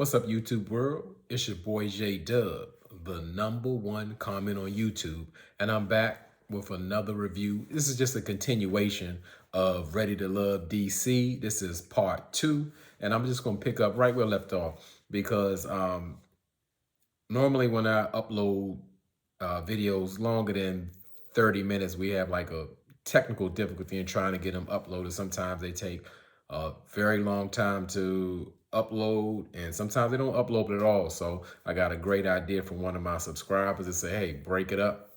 What's up, YouTube world? It's your boy J Dub, the #1 comment on YouTube, and I'm back with another review. This is just a continuation of Ready to Love DC. This is part 2, and I'm just gonna pick up right where I left off because normally when I upload videos longer than 30 minutes, we have like a technical difficulty in trying to get them uploaded. Sometimes they take a very long time to upload, and sometimes they don't upload at all. So I got a great idea from one of my subscribers to say, hey, break it up,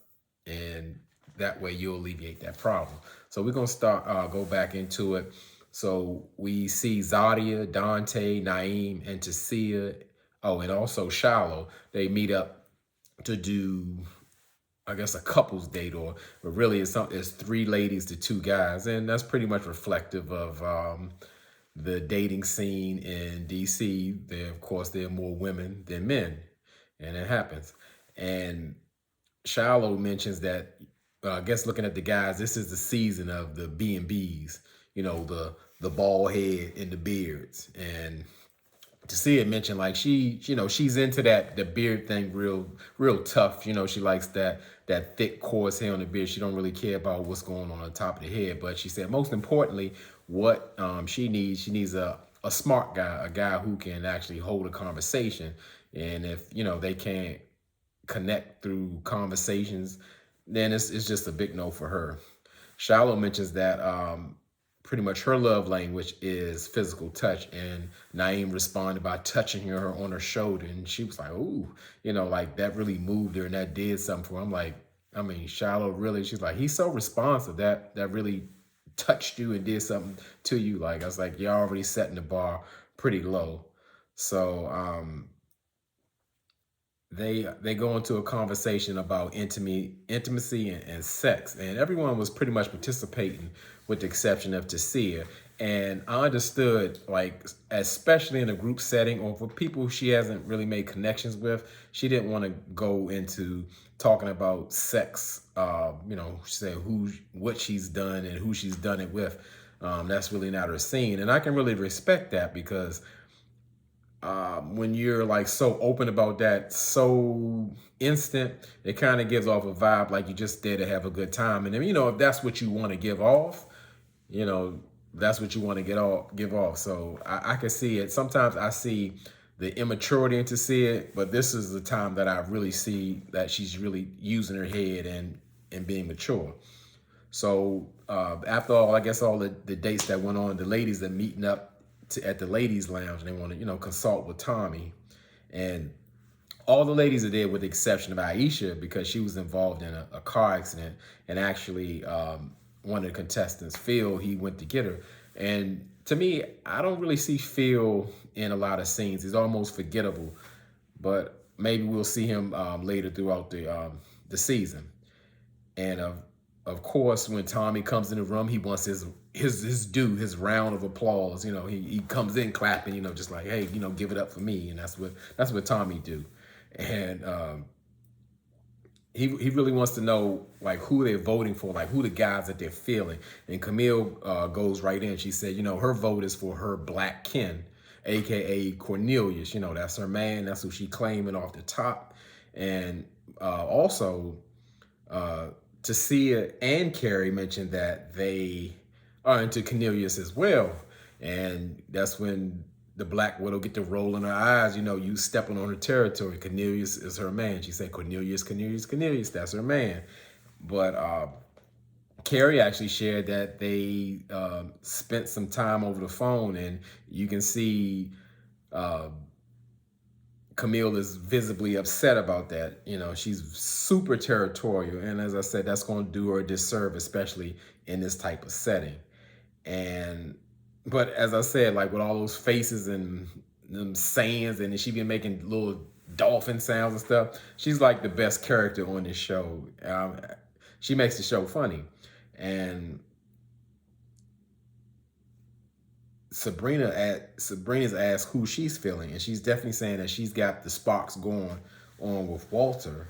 and that way you'll alleviate that problem. So we're gonna go back into it. So we see Zadia, Dante, Naeem, and Tasia. Oh, and also Shallow. They meet up to do, I guess, a couple's date, but really it's three ladies to two guys, and that's pretty much reflective of the dating scene in DC. There, of course, there are more women than men, and it happens. And Shallow mentions that, I guess, looking at the guys, this is the season of the B&Bs. The bald head and the beards, and to see it mentioned, like she's into the beard thing real tough. She likes that thick coarse hair on the beard. She don't really care about what's going on top of the head. But she said most importantly, what she needs a smart guy, a guy who can actually hold a conversation. And if they can't connect through conversations, then it's just a big no for her. Shallow mentions that pretty much her love language is physical touch, and Naeem responded by touching her on her shoulder, and she was like, "Ooh," like that really moved her, and that did something for her. I'm like, I mean, Shallow really. She's like, he's so responsive, that really touched you and did something to you. Like, I was like, you're already setting the bar pretty low. So they go into a conversation about intimacy and sex, and everyone was pretty much participating, with the exception of Tasia. And I understood, like, especially in a group setting or for people she hasn't really made connections with, she didn't want to go into talking about sex. She said what she's done and who she's done it with. That's really not her scene, and I can really respect that because when you're like so open about that, so instant, it kind of gives off a vibe like you just there to have a good time. And then, if that's what you want to give off, you know, that's what you want to give off. So I can see it. Sometimes I see the immaturity into see it, but this is the time that I really see that she's really using her head and being mature. So after all, I guess all the dates that went on, the ladies are meeting up at the ladies' lounge, and they want to, consult with Tommy. And all the ladies are there with the exception of Aisha, because she was involved in a car accident. And actually, one of the contestants, Phil, he went to get her. And to me, I don't really see Phil in a lot of scenes. He's almost forgettable. But maybe we'll see him later throughout the season. And of course, when Tommy comes in the room, he wants his due, his round of applause. He comes in clapping, just like, hey, give it up for me. And that's what Tommy do. And he really wants to know, like, who they're voting for, like who the guys that they're feeling. And Camille goes right in. She said, her vote is for her black kin, aka Cornelius. That's her man. That's who she claiming off the top. And also, Tasia and Carrie mentioned that they are into Cornelius as well. And that's when the Black Widow get to roll in her eyes, you stepping on her territory. Cornelius is her man. She said, Cornelius, Cornelius, Cornelius, that's her man. But Carrie actually shared that they spent some time over the phone, and you can see Camille is visibly upset about that. She's super territorial. And as I said, that's going to do her a disservice, especially in this type of setting. But as I said, like with all those faces and them sayings, and she been making little dolphin sounds and stuff, she's like the best character on this show. She makes the show funny. And Sabrina's asked who she's feeling, and she's definitely saying that she's got the sparks going on with Walter.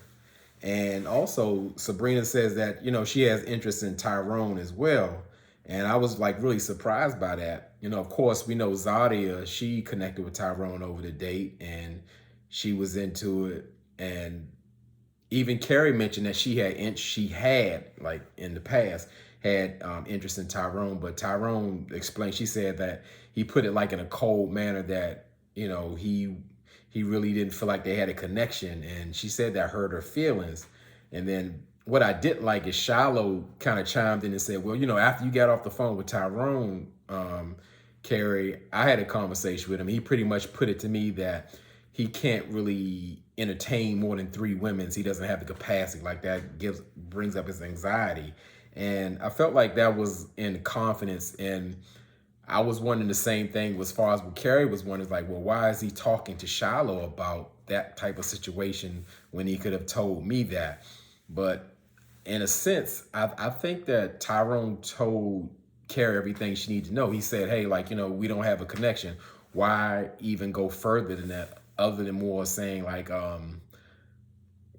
And also Sabrina says that, she has interest in Tyrone as well. And I was like really surprised by that, of course, we know Zadia, she connected with Tyrone over the date and she was into it. And even Carrie mentioned that she had like in the past had interest in Tyrone, but Tyrone explained. She said that he put it like in a cold manner that he really didn't feel like they had a connection, and she said that hurt her feelings. And then what I didn't like is Shiloh kind of chimed in and said, "Well, after you got off the phone with Tyrone, Carrie, I had a conversation with him. He pretty much put it to me that he can't really entertain more than 3 women. He doesn't have the capacity. Like that brings up his anxiety." And I felt like that was in confidence. And I was wondering the same thing as far as what Carrie was wondering, like, well, why is he talking to Shiloh about that type of situation when he could have told me that? But in a sense, I think that Tyrone told Carrie everything she needed to know. He said, hey, like, we don't have a connection. Why even go further than that, other than more saying like,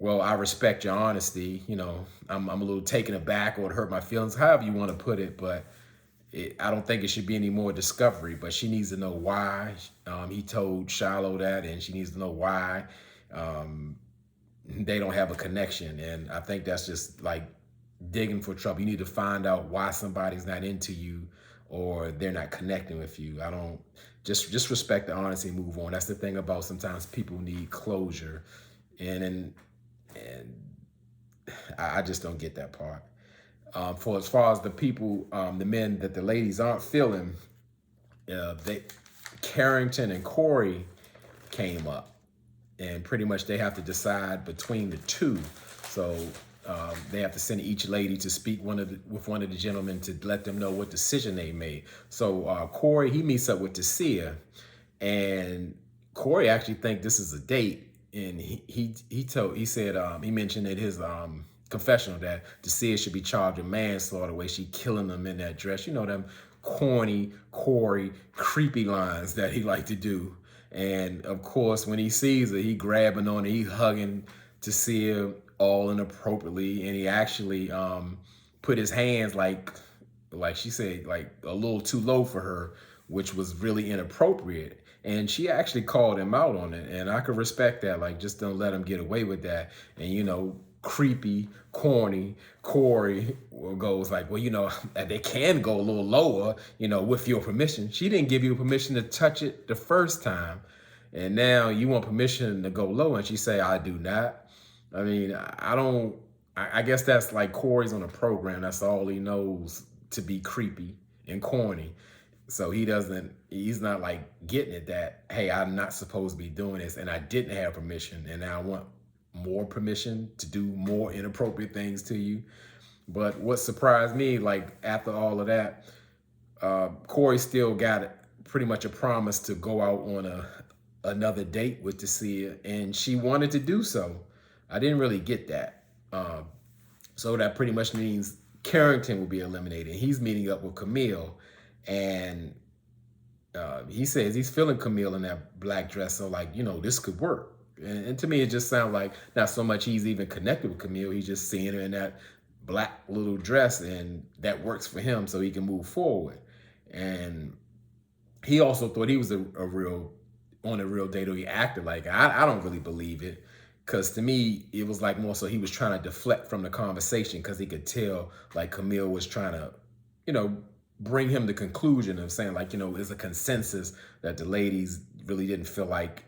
well, I respect your honesty. I'm a little taken aback, or it hurt my feelings, however you want to put it. But I don't think it should be any more discovery. But she needs to know why he told Shiloh that, and she needs to know why they don't have a connection. And I think that's just like digging for trouble. You need to find out why somebody's not into you or they're not connecting with you. I don't just respect the honesty and move on. That's the thing about sometimes people need closure. And I just don't get that part. For as far as the people, the men that the ladies aren't feeling, Carrington and Corey came up, and pretty much they have to decide between the two. So they have to send each lady to speak with one of the gentlemen to let them know what decision they made. So Corey, he meets up with Tasia, and Corey actually think this is a date. And he mentioned in his confessional that Tasia should be charged with manslaughter, the way she killing them in that dress. Them corny, Corey, creepy lines that he liked to do. And of course, when he sees her, he grabbing on her, he hugging Tasia all inappropriately, and he actually put his hands like she said, like a little too low for her, which was really inappropriate. And she actually called him out on it. And I could respect that. Like, just don't let him get away with that. And, creepy, corny Corey goes like, well, they can go a little lower, with your permission. She didn't give you permission to touch it the first time. And now you want permission to go low. And she say, I do not. I mean, I guess that's like Corey's on a program. That's all he knows, to be creepy and corny. So he's not like getting it that, hey, I'm not supposed to be doing this and I didn't have permission and now I want more permission to do more inappropriate things to you. But what surprised me, like after all of that, Corey still got pretty much a promise to go out on another date with Tasia, and she wanted to do so. I didn't really get that. So that pretty much means Carrington will be eliminated. He's meeting up with Camille. And he says he's feeling Camille in that black dress. So like, this could work. And to me, it just sounds like not so much he's even connected with Camille. He's just seeing her in that black little dress, and that works for him so he can move forward. And he also thought he was on a real date, or he acted like, I don't really believe it. Because to me, it was like more so he was trying to deflect from the conversation, because he could tell like Camille was trying to, bring him the conclusion of saying like, there's a consensus that the ladies really didn't feel like,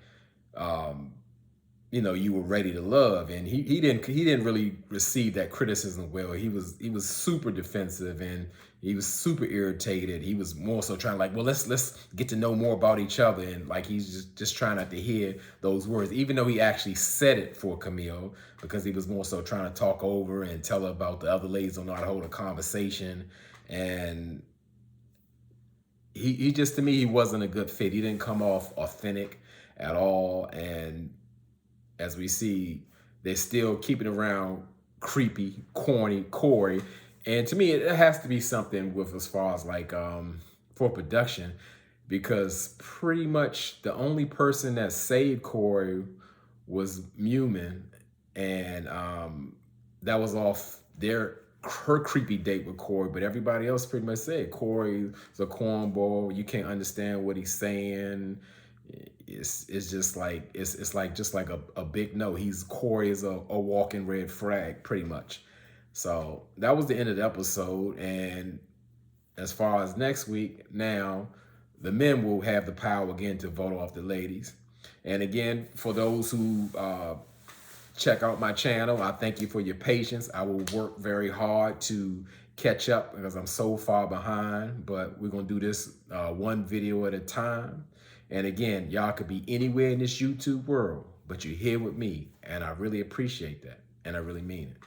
you were ready to love. And he didn't really receive that criticism well. He was super defensive, and he was super irritated. He was more so trying like, well, let's get to know more about each other. And like, he's just trying not to hear those words, even though he actually said it for Camille, because he was more so trying to talk over and tell her about the other ladies don't know how to hold a conversation. And he just, to me, he wasn't a good fit. He didn't come off authentic at all. And as we see, they're still keeping around creepy, corny Corey. And to me, it has to be something with as far as like for production, because pretty much the only person that saved Corey was Muman, and that was off their her creepy date with Corey, but everybody else pretty much said Corey's a cornball. You can't understand what he's saying. It's just like it's like just like a big no. Corey is a walking red flag, pretty much. So that was the end of the episode. And as far as next week, now the men will have the power again to vote off the ladies. And again, for those who check out my channel, I thank you for your patience. I will work very hard to catch up because I'm so far behind, but we're going to do this one video at a time. And again, y'all could be anywhere in this YouTube world, but you're here with me, and I really appreciate that, and I really mean it.